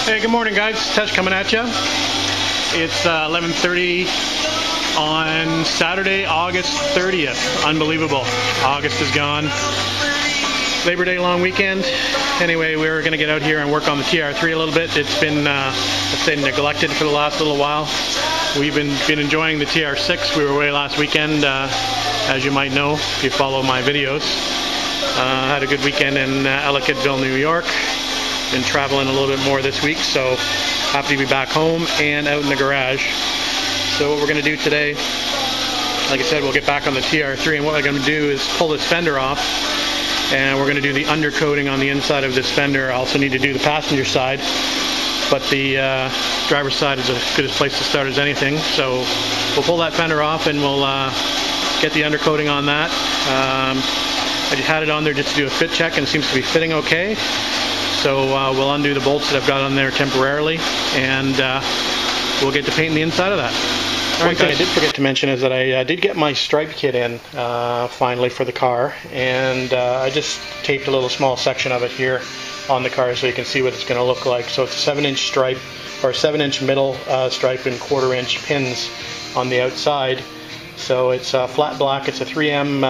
Hey, good morning, guys. Tesh coming at you. It's 11:30 on Saturday, August 30th. Unbelievable. August is gone. Labor Day long weekend. Anyway, we're going to get out here and work on the TR3 a little bit. It's been, let's say, neglected for the last little while. We've been enjoying the TR6. We were away last weekend, as you might know if you follow my videos. Had a good weekend in Ellicottville, New York. Been traveling a little bit more this week, so happy to be back home and out in the garage. So what we're going to do today, like I said, we'll get back on the TR3, and what we're going to do is pull this fender off, and we're going to do the undercoating on the inside of this fender. I also need to do the passenger side, but the driver's side is as good a place to start as anything. So we'll pull that fender off and we'll get the undercoating on that. I just had it on there just to do a fit check, and it seems to be fitting okay. So we'll undo the bolts that I've got on there temporarily, and we'll get to painting the inside of that. One thing I did forget to mention is that I did get my stripe kit in finally for the car, and I just taped a little small section of it here on the car so you can see what it's going to look like. So it's a 7-inch stripe, or 7-inch middle stripe and 1/4-inch pins on the outside. So it's flat black. It's a 3M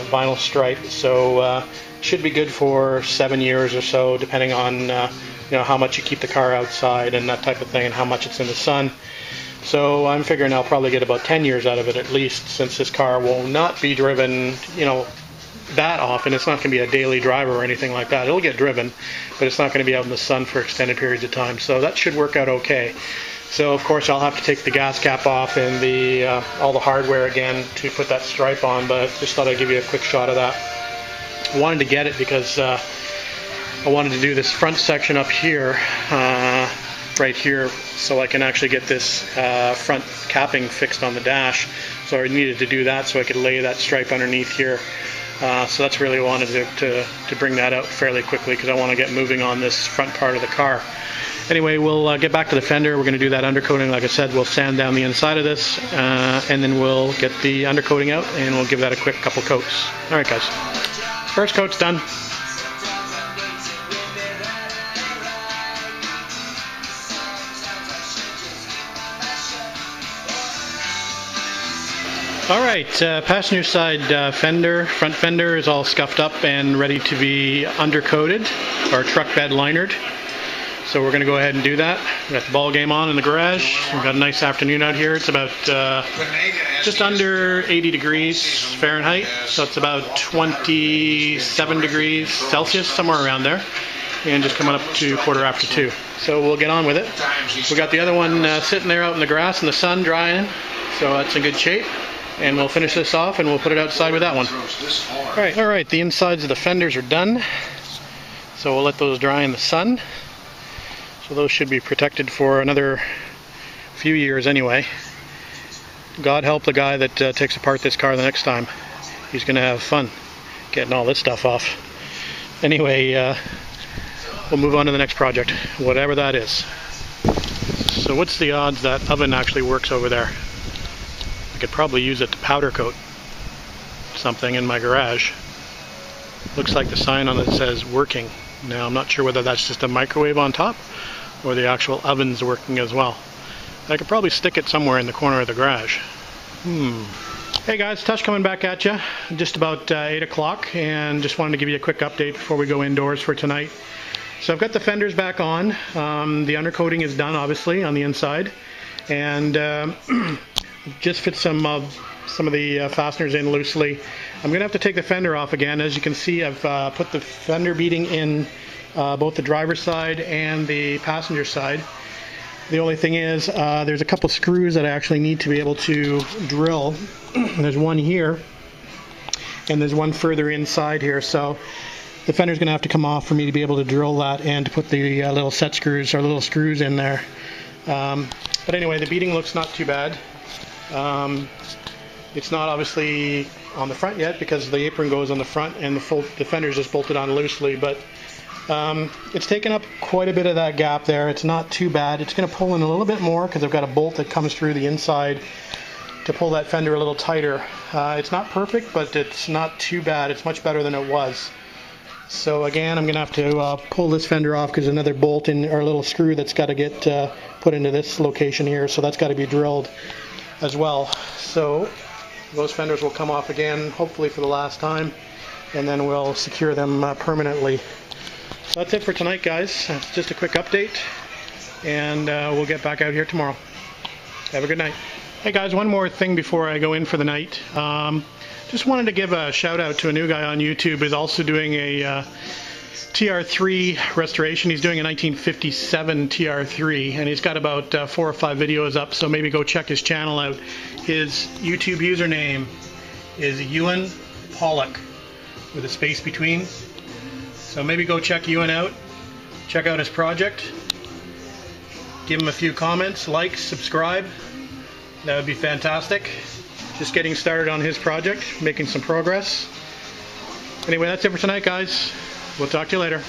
vinyl stripe, so should be good for 7 years or so, depending on you know, how much you keep the car outside and that type of thing, and how much it's in the sun. So I'm figuring I'll probably get about 10 years out of it at least, since this car will not be driven, you know, that often. It's not going to be a daily driver or anything like that. It'll get driven, but it's not going to be out in the sun for extended periods of time. So that should work out okay. So of course I'll have to take the gas cap off and the all the hardware again to put that stripe on, but just thought I'd give you a quick shot of that. I wanted to get it because I wanted to do this front section up here, right here, so I can actually get this front capping fixed on the dash. So I needed to do that so I could lay that stripe underneath here. So that's really what I wanted to bring that out fairly quickly, because I want to get moving on this front part of the car. Anyway, we'll get back to the fender. We're going to do that undercoating. Like I said, we'll sand down the inside of this, and then we'll get the undercoating out, and we'll give that a quick couple coats. All right, guys. First coat's done. All right, passenger side fender, front fender is all scuffed up and ready to be undercoated, or truck bed linered. So we're going to go ahead and do that. We got the ball game on in the garage. We've got a nice afternoon out here. It's about just under 80 degrees Fahrenheit, so it's about 27 degrees Celsius, somewhere around there, and just coming up to 2:15. So we'll get on with it. We got the other one sitting there out in the grass in the sun drying, so that's in good shape. And we'll finish this off and we'll put it outside with that one. All right, the insides of the fenders are done, so we'll let those dry in the sun. So those should be protected for another few years anyway. God help the guy that takes apart this car the next time. He's going to have fun getting all this stuff off. Anyway, we'll move on to the next project, whatever that is. So what's the odds that oven actually works over there? I could probably use it to powder coat something in my garage. Looks like the sign on it says working. Now I'm not sure whether that's just a microwave on top or the actual oven's working as well. I could probably stick it somewhere in the corner of the garage. Hey guys, Tush coming back at you. Just about 8 o'clock, and just wanted to give you a quick update before we go indoors for tonight. So I've got the fenders back on. The undercoating is done, obviously, on the inside, and just fit some of the fasteners in loosely. I'm going to have to take the fender off again. As you can see, I've put the fender beading in both the driver's side and the passenger side. The only thing is there's a couple screws that I actually need to be able to drill. There's one here, and there's one further inside here. So the fender's going to have to come off for me to be able to drill that and to put the little set screws or little screws in there. But anyway, the beading looks not too bad. It's not obviously on the front yet because the apron goes on the front and the fender's just bolted on loosely, but it's taken up quite a bit of that gap there. It's not too bad. It's going to pull in a little bit more because I've got a bolt that comes through the inside to pull that fender a little tighter. It's not perfect, but it's not too bad. It's much better than it was. So again, I'm going to have to pull this fender off because another bolt in our little screw that's got to get put into this location here, so that's got to be drilled as well. So those fenders will come off again, hopefully for the last time, and then we'll secure them permanently. So that's it for tonight, guys. That's just a quick update, and we'll get back out here tomorrow. Have a good night. Hey guys, one more thing before I go in for the night. Just wanted to give a shout out to a new guy on YouTube who's also doing a TR3 restoration. He's doing a 1957 TR3, and he's got about 4 or 5 videos up, so maybe go check his channel out. His YouTube username is Ewan Pollock with a space between. So maybe go check Ewan out, check out his project, give him a few comments, like, subscribe. That would be fantastic. Just getting started on his project, making some progress. Anyway, that's it for tonight, guys. We'll talk to you later.